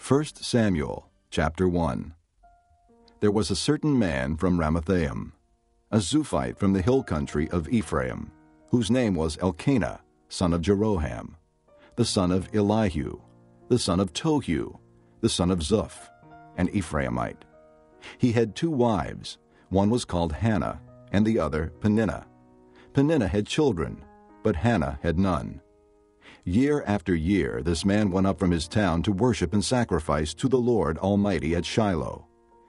1 Samuel, chapter 1. There was a certain man from Ramathaim, a Zuphite from the hill country of Ephraim, whose name was Elkanah, son of Jeroham, the son of Elihu, the son of Tohu, the son of Zuph, an Ephraimite. He had 2 wives. One was called Hannah, and the other Peninnah. Peninnah had children, but Hannah had none. Year after year this man went up from his town to worship and sacrifice to the Lord Almighty at Shiloh,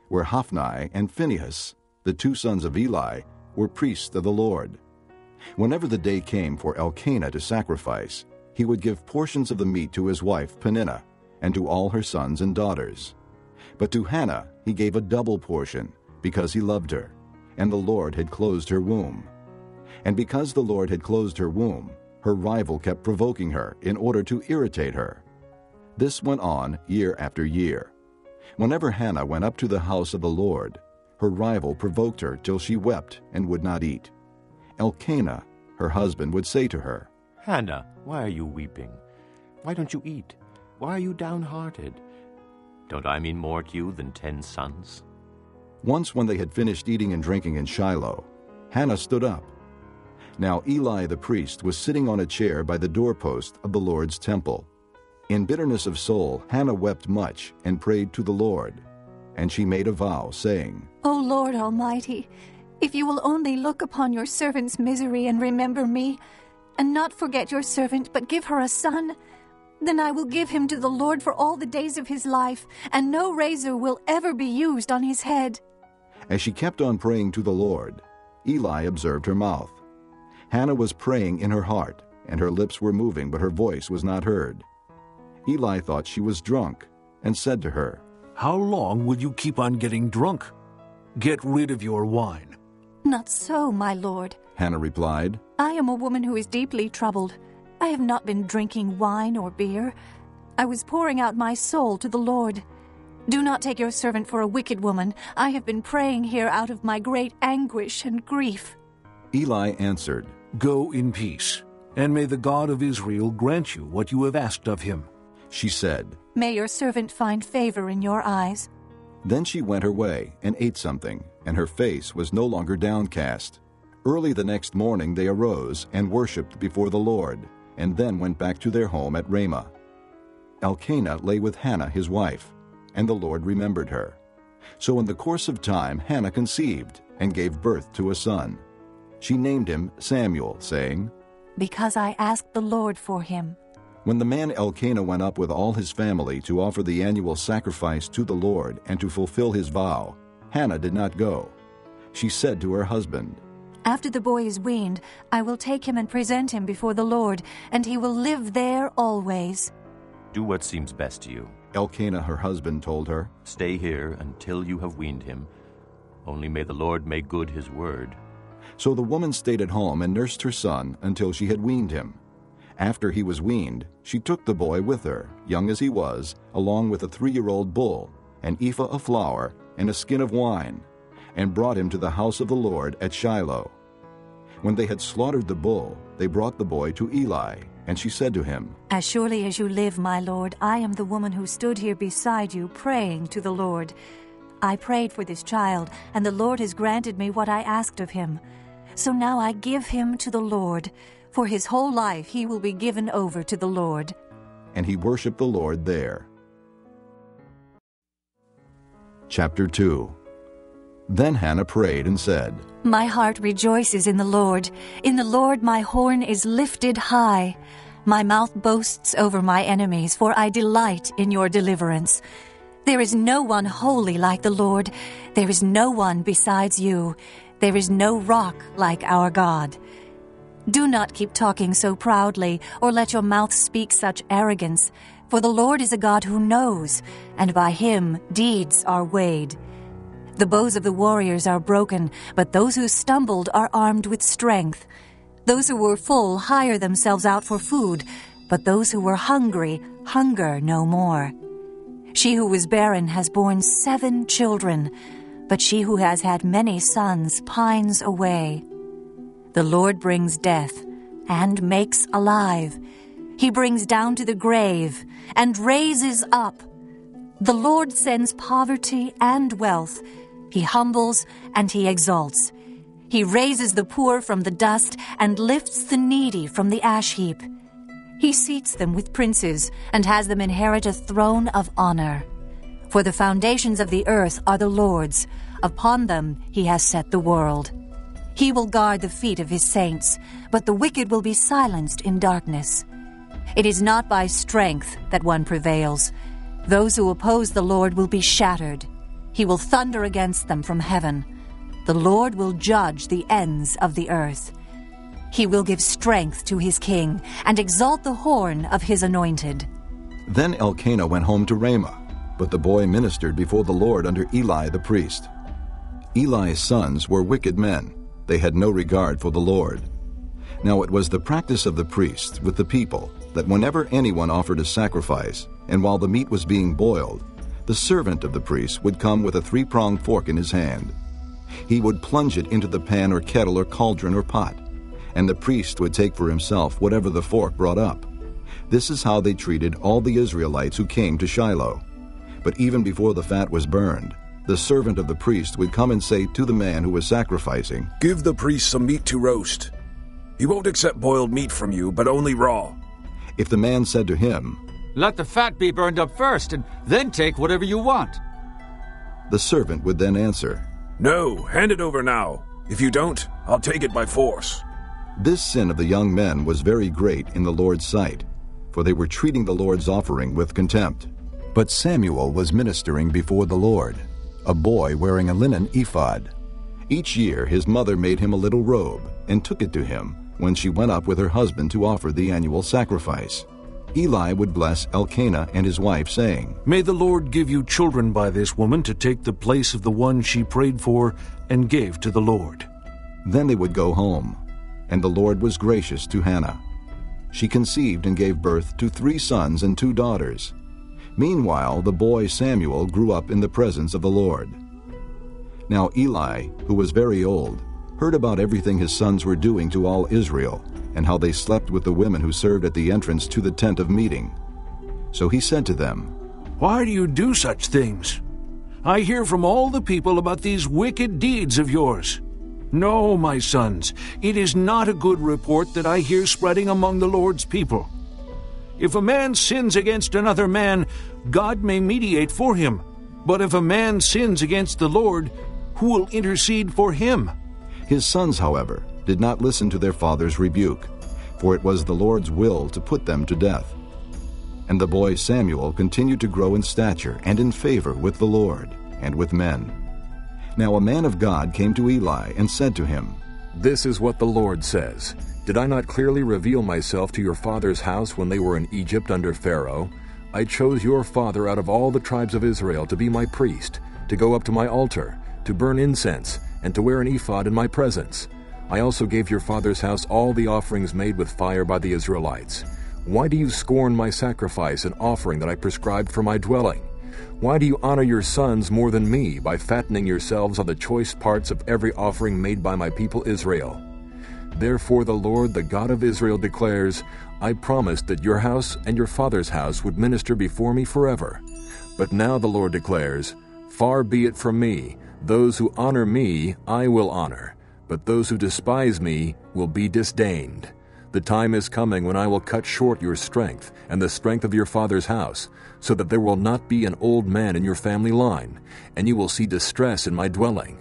where Hophni and Phinehas, the 2 sons of Eli, were priests of the Lord. Whenever the day came for Elkanah to sacrifice, he would give portions of the meat to his wife Peninnah, and to all her sons and daughters. But to Hannah he gave a double portion, because he loved her, and the Lord had closed her womb. And because the Lord had closed her womb, her rival kept provoking her in order to irritate her. This went on year after year. Whenever Hannah went up to the house of the Lord, her rival provoked her till she wept and would not eat. Elkanah, her husband, would say to her, "Hannah, why are you weeping? Why don't you eat? Why are you downhearted? Don't I mean more to you than 10 sons?" Once when they had finished eating and drinking in Shiloh, Hannah stood up. Now Eli the priest was sitting on a chair by the doorpost of the Lord's temple. In bitterness of soul Hannah wept much and prayed to the Lord. And she made a vow, saying, O Lord Almighty, if you will only look upon your servant's misery and remember me, and not forget your servant, but give her a son, then I will give him to the Lord for all the days of his life, and no razor will ever be used on his head. As she kept on praying to the Lord, Eli observed her mouth. Hannah was praying in her heart, and her lips were moving, but her voice was not heard. Eli thought she was drunk, and said to her, "How long will you keep on getting drunk? Get rid of your wine." Not so, my lord, Hannah replied. I am a woman who is deeply troubled. I have not been drinking wine or beer. I was pouring out my soul to the Lord. Do not take your servant for a wicked woman. I have been praying here out of my great anguish and grief. Eli answered, "Go in peace, and may the God of Israel grant you what you have asked of him." She said, May your servant find favor in your eyes. Then she went her way and ate something, and her face was no longer downcast. Early the next morning they arose and worshipped before the Lord, and then went back to their home at Ramah. Elkanah lay with Hannah his wife, and the Lord remembered her. So in the course of time Hannah conceived, and gave birth to a son. She named him Samuel, saying, Because I asked the Lord for him. When the man Elkanah went up with all his family to offer the annual sacrifice to the Lord and to fulfill his vow, Hannah did not go. She said to her husband, After the boy is weaned, I will take him and present him before the Lord, and he will live there always. Do what seems best to you. Elkanah her husband told her. Stay here until you have weaned him. Only may the Lord make good his word. So the woman stayed at home and nursed her son until she had weaned him. After he was weaned, she took the boy with her, young as he was, along with a 3-year-old bull, an ephah of flour, and a skin of wine, and brought him to the house of the Lord at Shiloh. When they had slaughtered the bull, they brought the boy to Eli, and she said to him, As surely as you live, my Lord, I am the woman who stood here beside you praying to the Lord. I prayed for this child, and the Lord has granted me what I asked of him. So now I give him to the Lord. For his whole life he will be given over to the Lord. And he worshipped the Lord there. Chapter 2. Then Hannah prayed and said, My heart rejoices in the Lord. In the Lord my horn is lifted high. My mouth boasts over my enemies, for I delight in your deliverance. There is no one holy like the Lord. There is no one besides you. There is no rock like our God. Do not keep talking so proudly, or let your mouth speak such arrogance, for the Lord is a God who knows, and by him deeds are weighed. The bows of the warriors are broken, but those who stumbled are armed with strength. Those who were full hire themselves out for food, but those who were hungry hunger no more. She who was barren has borne 7 children, but she who has had many sons pines away. The Lord brings death and makes alive. He brings down to the grave and raises up. The Lord sends poverty and wealth. He humbles and he exalts. He raises the poor from the dust and lifts the needy from the ash heap. He seats them with princes and has them inherit a throne of honor. For the foundations of the earth are the Lord's. Upon them he has set the world. He will guard the feet of his saints, but the wicked will be silenced in darkness. It is not by strength that one prevails. Those who oppose the Lord will be shattered. He will thunder against them from heaven. The Lord will judge the ends of the earth. He will give strength to his king and exalt the horn of his anointed. Then Elkanah went home to Ramah, but the boy ministered before the Lord under Eli the priest. Eli's sons were wicked men. They had no regard for the Lord. Now it was the practice of the priests with the people that whenever anyone offered a sacrifice, and while the meat was being boiled, the servant of the priest would come with a three-pronged fork in his hand. He would plunge it into the pan or kettle or cauldron or pot, and the priest would take for himself whatever the fork brought up. This is how they treated all the Israelites who came to Shiloh. But even before the fat was burned, the servant of the priest would come and say to the man who was sacrificing, "Give the priest some meat to roast. He won't accept boiled meat from you, but only raw." If the man said to him, "Let the fat be burned up first, and then take whatever you want," the servant would then answer, "No, hand it over now. If you don't, I'll take it by force." This sin of the young men was very great in the Lord's sight, for they were treating the Lord's offering with contempt. But Samuel was ministering before the Lord, a boy wearing a linen ephod. Each year his mother made him a little robe and took it to him when she went up with her husband to offer the annual sacrifice. Eli would bless Elkanah and his wife, saying, "May the Lord give you children by this woman to take the place of the one she prayed for and gave to the Lord." Then they would go home, and the Lord was gracious to Hannah. She conceived and gave birth to 3 sons and 2 daughters. Meanwhile, the boy Samuel grew up in the presence of the Lord. Now Eli, who was very old, heard about everything his sons were doing to all Israel, and how they slept with the women who served at the entrance to the tent of meeting. So he said to them, "Why do you do such things? I hear from all the people about these wicked deeds of yours. No, my sons, it is not a good report that I hear spreading among the Lord's people. If a man sins against another man, God may mediate for him. But if a man sins against the Lord, who will intercede for him?" His sons, however, did not listen to their father's rebuke, for it was the Lord's will to put them to death. And the boy Samuel continued to grow in stature and in favor with the Lord and with men. Now a man of God came to Eli and said to him, "This is what the Lord says. Did I not clearly reveal myself to your father's house when they were in Egypt under Pharaoh? I chose your father out of all the tribes of Israel to be my priest, to go up to my altar, to burn incense, and to wear an ephod in my presence. I also gave your father's house all the offerings made with fire by the Israelites. Why do you scorn my sacrifice and offering that I prescribed for my dwelling? Why do you honor your sons more than me by fattening yourselves on the choice parts of every offering made by my people Israel? Therefore the Lord, the God of Israel, declares, I promised that your house and your father's house would minister before me forever. But now the Lord declares, Far be it from me. Those who honor me I will honor, but those who despise me will be disdained. The time is coming when I will cut short your strength and the strength of your father's house, so that there will not be an old man in your family line, and you will see distress in my dwelling.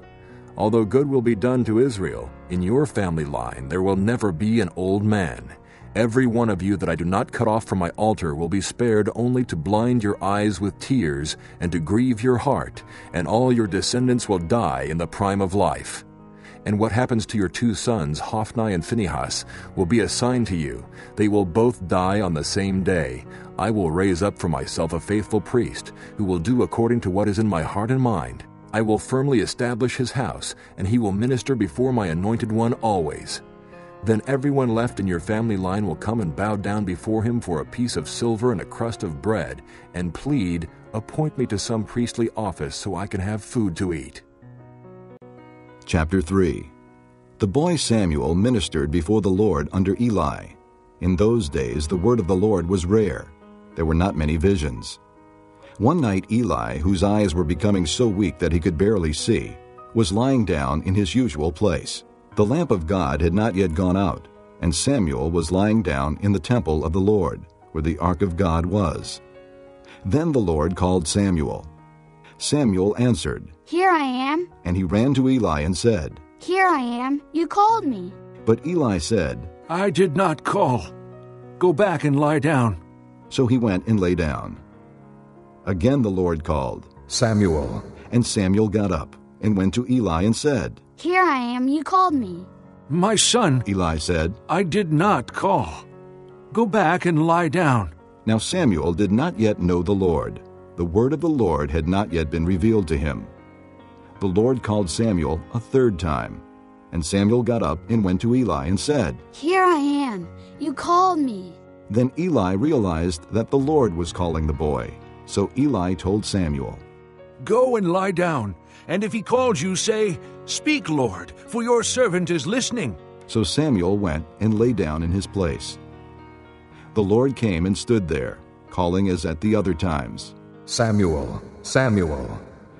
Although good will be done to Israel, in your family line there will never be an old man. Every one of you that I do not cut off from my altar will be spared only to blind your eyes with tears and to grieve your heart, and all your descendants will die in the prime of life. And what happens to your two sons, Hophni and Phinehas, will be a sign to you. They will both die on the same day. I will raise up for myself a faithful priest, who will do according to what is in my heart and mind. I will firmly establish his house, and he will minister before my anointed one always. Then everyone left in your family line will come and bow down before him for a piece of silver and a crust of bread, and plead, Appoint me to some priestly office so I can have food to eat. Chapter 3. The boy Samuel ministered before the Lord under Eli. In those days the word of the Lord was rare. There were not many visions. One night Eli, whose eyes were becoming so weak that he could barely see, was lying down in his usual place. The lamp of God had not yet gone out, and Samuel was lying down in the temple of the Lord, where the ark of God was. Then the Lord called Samuel. Samuel answered, "Here I am." And he ran to Eli and said, "Here I am. You called me." But Eli said, I did not call. Go back and lie down. So he went and lay down. Again the Lord called, Samuel. And Samuel got up and went to Eli and said, "Here I am. You called me." My son, Eli said, I did not call. Go back and lie down. Now Samuel did not yet know the Lord. The word of the Lord had not yet been revealed to him. The Lord called Samuel a third time. And Samuel got up and went to Eli and said, "Here I am. You called me." Then Eli realized that the Lord was calling the boy. So Eli told Samuel, Go and lie down, and if he calls you, say, Speak, Lord, for your servant is listening. So Samuel went and lay down in his place. The Lord came and stood there, calling as at the other times, Samuel, Samuel.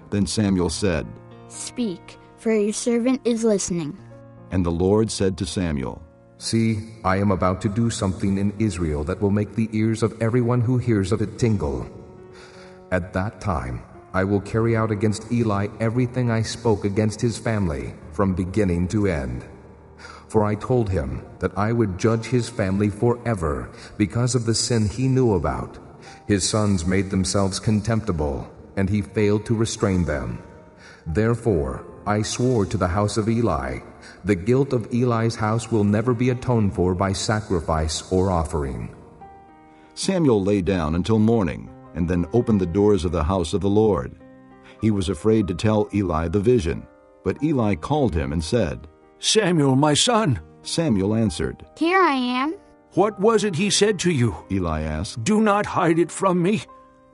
Then Samuel said, "Speak, for your servant is listening." And the Lord said to Samuel, See, I am about to do something in Israel that will make the ears of everyone who hears of it tingle. At that time, I will carry out against Eli everything I spoke against his family, from beginning to end. For I told him that I would judge his family forever because of the sin he knew about. His sons made themselves contemptible, and he failed to restrain them. Therefore, I swore to the house of Eli, the guilt of Eli's house will never be atoned for by sacrifice or offering. Samuel lay down until morning, and then opened the doors of the house of the Lord. He was afraid to tell Eli the vision, but Eli called him and said, Samuel, my son. Samuel answered, "Here I am." What was it he said to you? Eli asked. Do not hide it from me.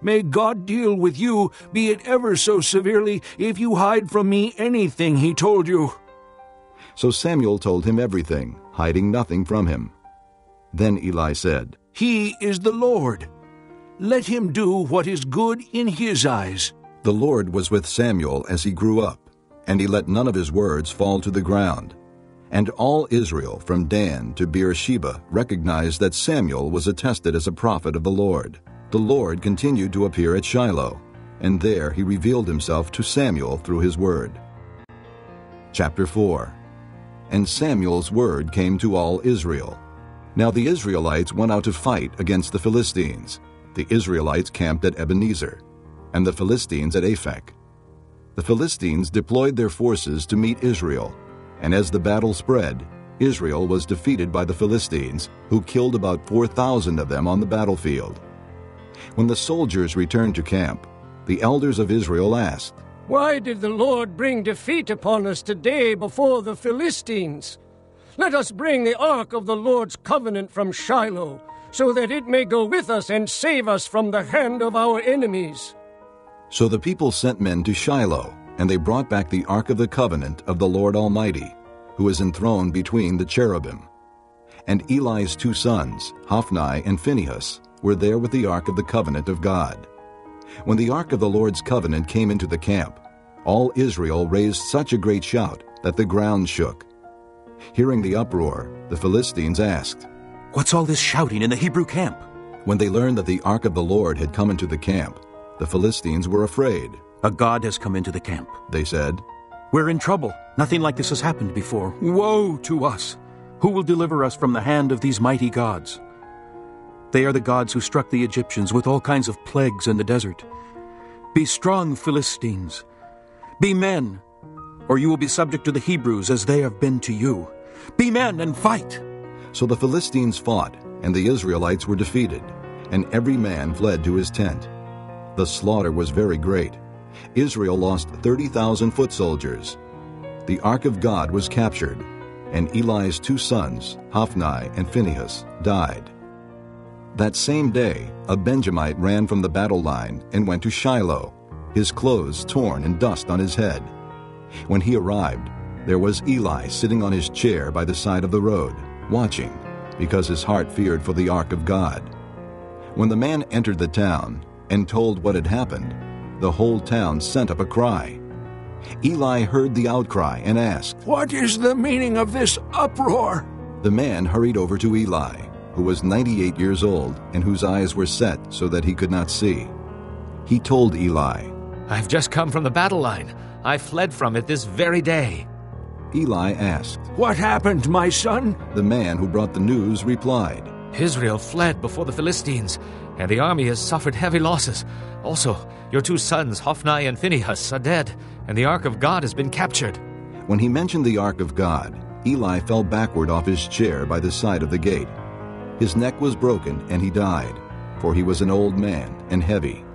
May God deal with you, be it ever so severely, if you hide from me anything he told you. So Samuel told him everything, hiding nothing from him. Then Eli said, He is the Lord. Let him do what is good in his eyes. The Lord was with Samuel as he grew up, and he let none of his words fall to the ground. And all Israel, from Dan to Beersheba, recognized that Samuel was attested as a prophet of the Lord. The Lord continued to appear at Shiloh, and there he revealed himself to Samuel through his word. Chapter 4. And Samuel's word came to all Israel. Now the Israelites went out to fight against the Philistines. The Israelites camped at Ebenezer, and the Philistines at Aphek. The Philistines deployed their forces to meet Israel, and as the battle spread, Israel was defeated by the Philistines, who killed about 4,000 of them on the battlefield. When the soldiers returned to camp, the elders of Israel asked, Why did the Lord bring defeat upon us today before the Philistines? Let us bring the ark of the Lord's covenant from Shiloh, so that it may go with us and save us from the hand of our enemies. So the people sent men to Shiloh, and they brought back the ark of the covenant of the Lord Almighty, who is enthroned between the cherubim. And Eli's two sons, Hophni and Phinehas, were there with the ark of the covenant of God. When the ark of the Lord's covenant came into the camp, all Israel raised such a great shout that the ground shook. Hearing the uproar, the Philistines asked, What's all this shouting in the Hebrew camp? When they learned that the ark of the Lord had come into the camp, the Philistines were afraid. A god has come into the camp, they said. We're in trouble. Nothing like this has happened before. Woe to us! Who will deliver us from the hand of these mighty gods? They are the gods who struck the Egyptians with all kinds of plagues in the desert. Be strong, Philistines. Be men, or you will be subject to the Hebrews as they have been to you. Be men and fight. So the Philistines fought, and the Israelites were defeated, and every man fled to his tent. The slaughter was very great. Israel lost 30,000 foot soldiers. The ark of God was captured, and Eli's two sons, Hophni and Phinehas, died. That same day, a Benjamite ran from the battle line and went to Shiloh, his clothes torn and dust on his head. When he arrived, there was Eli sitting on his chair by the side of the road, watching, because his heart feared for the ark of God. When the man entered the town, and told what had happened, the whole town sent up a cry. Eli heard the outcry and asked, "What is the meaning of this uproar?" The man hurried over to Eli, who was 98 years old and whose eyes were set so that he could not see. He told Eli, "I've just come from the battle line. I fled from it this very day." Eli asked, "What happened, my son?" The man who brought the news replied, "Israel fled before the Philistines, and the army has suffered heavy losses. Also, your 2 sons, Hophni and Phinehas, are dead, and the ark of God has been captured." When he mentioned the ark of God, Eli fell backward off his chair by the side of the gate. His neck was broken, and he died, for he was an old man and heavy.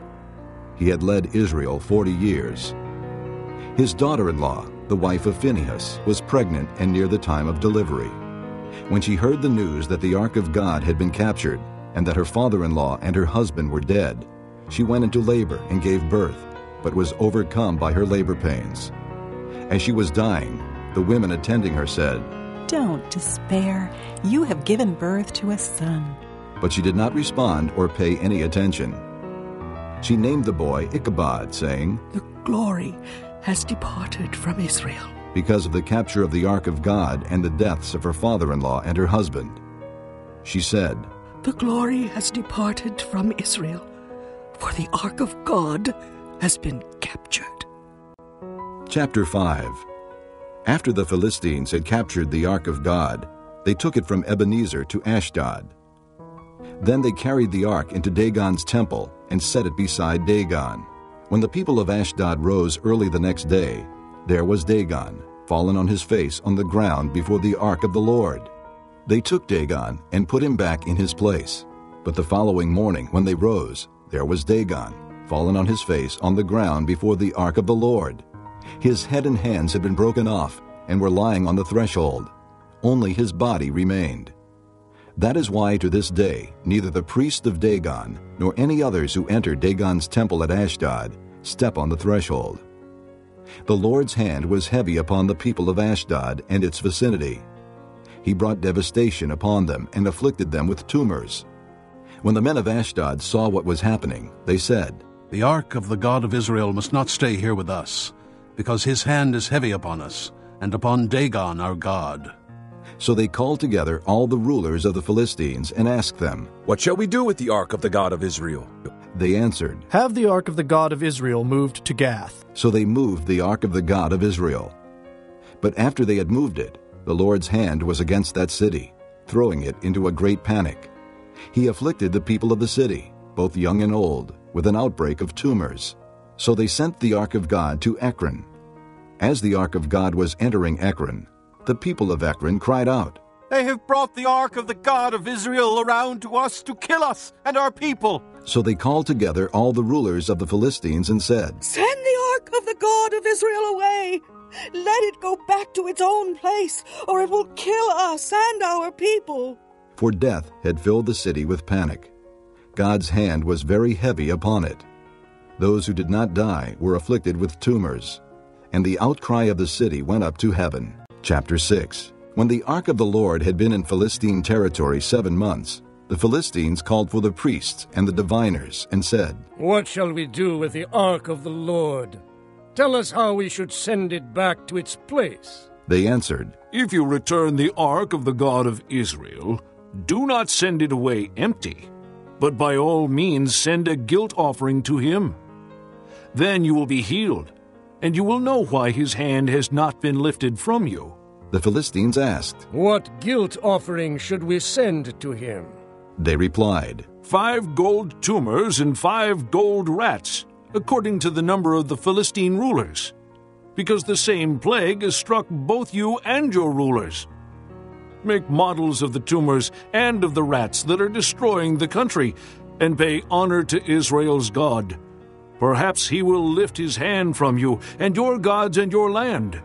He had led Israel 40 years. His daughter-in-law, the wife of Phinehas, was pregnant and near the time of delivery. When she heard the news that the ark of God had been captured, and that her father-in-law and her husband were dead, she went into labor and gave birth, but was overcome by her labor pains. As she was dying, the women attending her said, "Don't despair. You have given birth to a son." But she did not respond or pay any attention. She named the boy Ichabod, saying, "The glory has departed from Israel," because of the capture of the ark of God and the deaths of her father-in-law and her husband. She said, "The glory has departed from Israel, for the ark of God has been captured." Chapter 5. After the Philistines had captured the ark of God, they took it from Ebenezer to Ashdod. Then they carried the ark into Dagon's temple and set it beside Dagon. When the people of Ashdod rose early the next day, there was Dagon, fallen on his face on the ground before the ark of the Lord. They took Dagon and put him back in his place. But the following morning when they rose, there was Dagon, fallen on his face on the ground before the ark of the Lord. His head and hands had been broken off and were lying on the threshold. Only his body remained. That is why to this day neither the priest of Dagon nor any others who enter Dagon's temple at Ashdod step on the threshold. The Lord's hand was heavy upon the people of Ashdod and its vicinity. He brought devastation upon them and afflicted them with tumors. When the men of Ashdod saw what was happening, they said, "The ark of the God of Israel must not stay here with us, because his hand is heavy upon us, and upon Dagon our God." So they called together all the rulers of the Philistines and asked them, "What shall we do with the ark of the God of Israel?" They answered, "Have the ark of the God of Israel moved to Gath." So they moved the ark of the God of Israel. But after they had moved it, the Lord's hand was against that city, throwing it into a great panic. He afflicted the people of the city, both young and old, with an outbreak of tumors. So they sent the ark of God to Ekron. As the ark of God was entering Ekron, the people of Ekron cried out, "They have brought the ark of the God of Israel around to us to kill us and our people." So they called together all the rulers of the Philistines and said, "Send the ark of the God of Israel away. Let it go back to its own place, or it will kill us and our people." For death had filled the city with panic. God's hand was very heavy upon it. Those who did not die were afflicted with tumors, and the outcry of the city went up to heaven. Chapter 6. When the ark of the Lord had been in Philistine territory 7 months, the Philistines called for the priests and the diviners and said, "What shall we do with the ark of the Lord? Tell us how we should send it back to its place." They answered, "If you return the ark of the God of Israel, do not send it away empty, but by all means send a guilt offering to him. Then you will be healed, and you will know why his hand has not been lifted from you." The Philistines asked, "What guilt offering should we send to him?" They replied, 5 gold tumors and 5 gold rats, according to the number of the Philistine rulers, because the same plague has struck both you and your rulers. Make models of the tumors and of the rats that are destroying the country, and pay honor to Israel's God. Perhaps he will lift his hand from you and your gods and your land.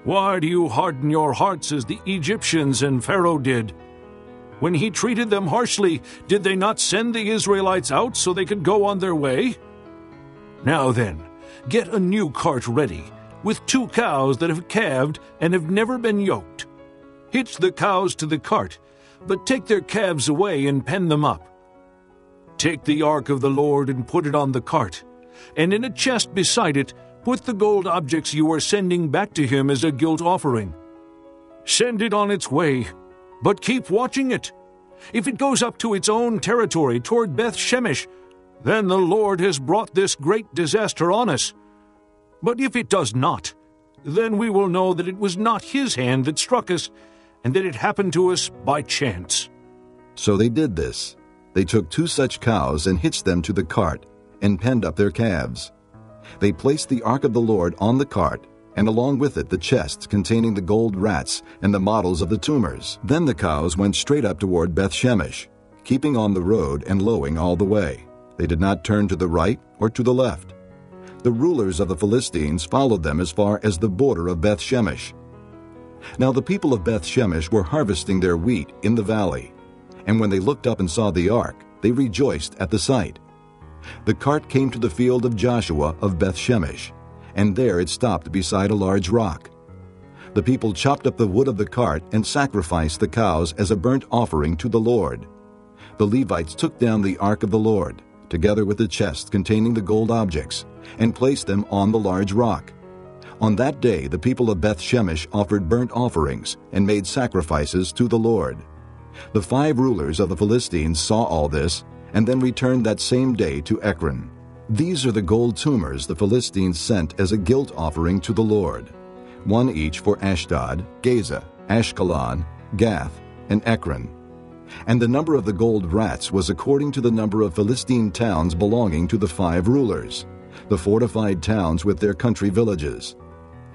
Why do you harden your hearts as the Egyptians and Pharaoh did? When he treated them harshly, did they not send the Israelites out so they could go on their way? Now then, get a new cart ready, with 2 cows that have calved and have never been yoked. Hitch the cows to the cart, but take their calves away and pen them up. Take the ark of the Lord and put it on the cart, and in a chest beside it put the gold objects you are sending back to him as a guilt offering. Send it on its way, but keep watching it. If it goes up to its own territory toward Beth-Shemesh, then the Lord has brought this great disaster on us. But if it does not, then we will know that it was not his hand that struck us, and that it happened to us by chance." So they did this. They took 2 such cows and hitched them to the cart, and penned up their calves. They placed the ark of the Lord on the cart, and along with it the chests containing the gold rats and the models of the tumors. Then the cows went straight up toward Beth-Shemesh, keeping on the road and lowing all the way. They did not turn to the right or to the left. The rulers of the Philistines followed them as far as the border of Beth-Shemesh. Now the people of Beth-Shemesh were harvesting their wheat in the valley, and when they looked up and saw the ark, they rejoiced at the sight. The cart came to the field of Joshua of Beth-Shemesh, and there it stopped beside a large rock. The people chopped up the wood of the cart and sacrificed the cows as a burnt offering to the Lord. The Levites took down the ark of the Lord, together with the chest containing the gold objects, and placed them on the large rock. On that day the people of Beth-Shemesh offered burnt offerings and made sacrifices to the Lord. The 5 rulers of the Philistines saw all this, and then returned that same day to Ekron. These are the gold tumors the Philistines sent as a guilt offering to the Lord, 1 each for Ashdod, Gaza, Ashkelon, Gath, and Ekron. And the number of the gold rats was according to the number of Philistine towns belonging to the 5 rulers, the fortified towns with their country villages.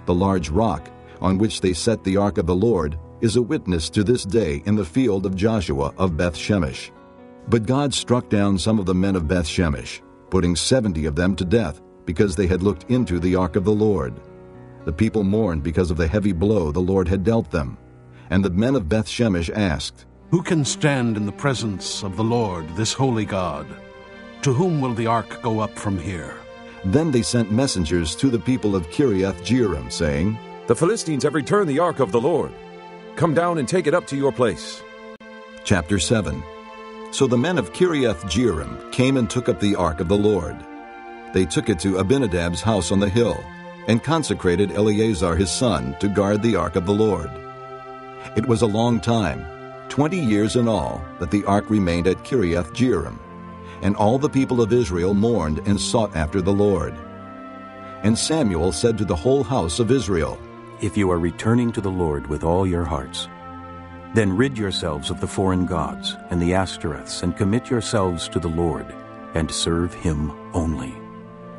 The large rock, on which they set the ark of the Lord, is a witness to this day in the field of Joshua of Beth-Shemesh. But God struck down some of the men of Beth-Shemesh, putting 70 of them to death, because they had looked into the ark of the Lord. The people mourned because of the heavy blow the Lord had dealt them. And the men of Beth-Shemesh asked, "Who can stand in the presence of the Lord, this holy God? To whom will the ark go up from here?" Then they sent messengers to the people of Kiriath-Jearim, saying, "The Philistines have returned the ark of the Lord. Come down and take it up to your place." Chapter 7. So the men of Kiriath-Jearim came and took up the ark of the Lord. They took it to Abinadab's house on the hill, and consecrated Eleazar his son to guard the ark of the Lord. It was a long time, 20 years in all, that the ark remained at Kiriath-Jearim, and all the people of Israel mourned and sought after the Lord. And Samuel said to the whole house of Israel, "If you are returning to the Lord with all your hearts, then rid yourselves of the foreign gods and the Ashtoreths, and commit yourselves to the Lord, and serve him only.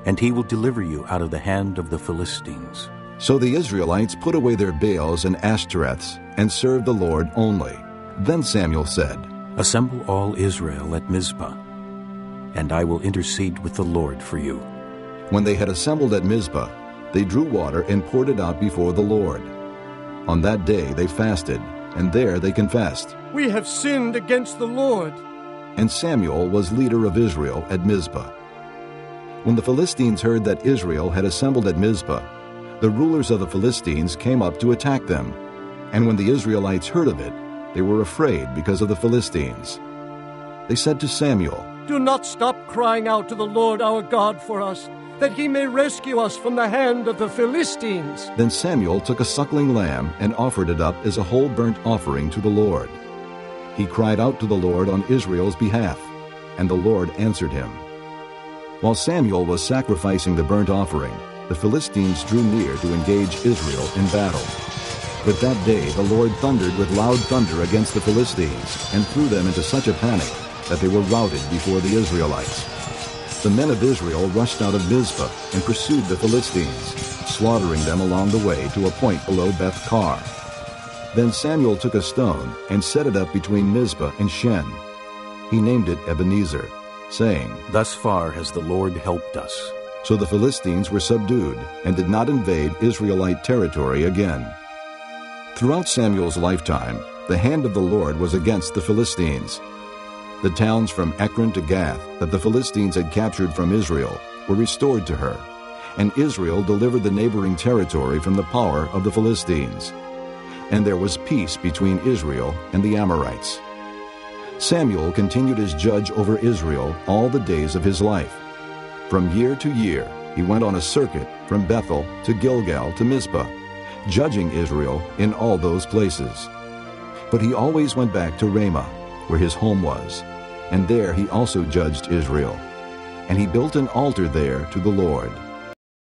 And he will deliver you out of the hand of the Philistines." So the Israelites put away their Baals and Ashtoreths, and served the Lord only. Then Samuel said, "Assemble all Israel at Mizpah, and I will intercede with the Lord for you." When they had assembled at Mizpah, they drew water and poured it out before the Lord. On that day they fasted, and there they confessed, "We have sinned against the Lord." And Samuel was leader of Israel at Mizpah. When the Philistines heard that Israel had assembled at Mizpah, the rulers of the Philistines came up to attack them. And when the Israelites heard of it, they were afraid because of the Philistines. They said to Samuel, "Do not stop crying out to the Lord our God for us, that he may rescue us from the hand of the Philistines." Then Samuel took a suckling lamb and offered it up as a whole burnt offering to the Lord. He cried out to the Lord on Israel's behalf, and the Lord answered him. While Samuel was sacrificing the burnt offering, the Philistines drew near to engage Israel in battle. But that day the Lord thundered with loud thunder against the Philistines, and threw them into such a panic that they were routed before the Israelites. The men of Israel rushed out of Mizpah and pursued the Philistines, slaughtering them along the way to a point below Beth-Kar. Then Samuel took a stone and set it up between Mizpah and Shen. He named it Ebenezer, saying, "Thus far has the Lord helped us." So the Philistines were subdued and did not invade Israelite territory again. Throughout Samuel's lifetime, the hand of the Lord was against the Philistines. The towns from Ekron to Gath that the Philistines had captured from Israel were restored to her, and Israel delivered the neighboring territory from the power of the Philistines. And there was peace between Israel and the Amorites. Samuel continued as judge over Israel all the days of his life. From year to year, he went on a circuit from Bethel to Gilgal to Mizpah, judging Israel in all those places. But he always went back to Ramah, where his home was, and there he also judged Israel. And he built an altar there to the Lord.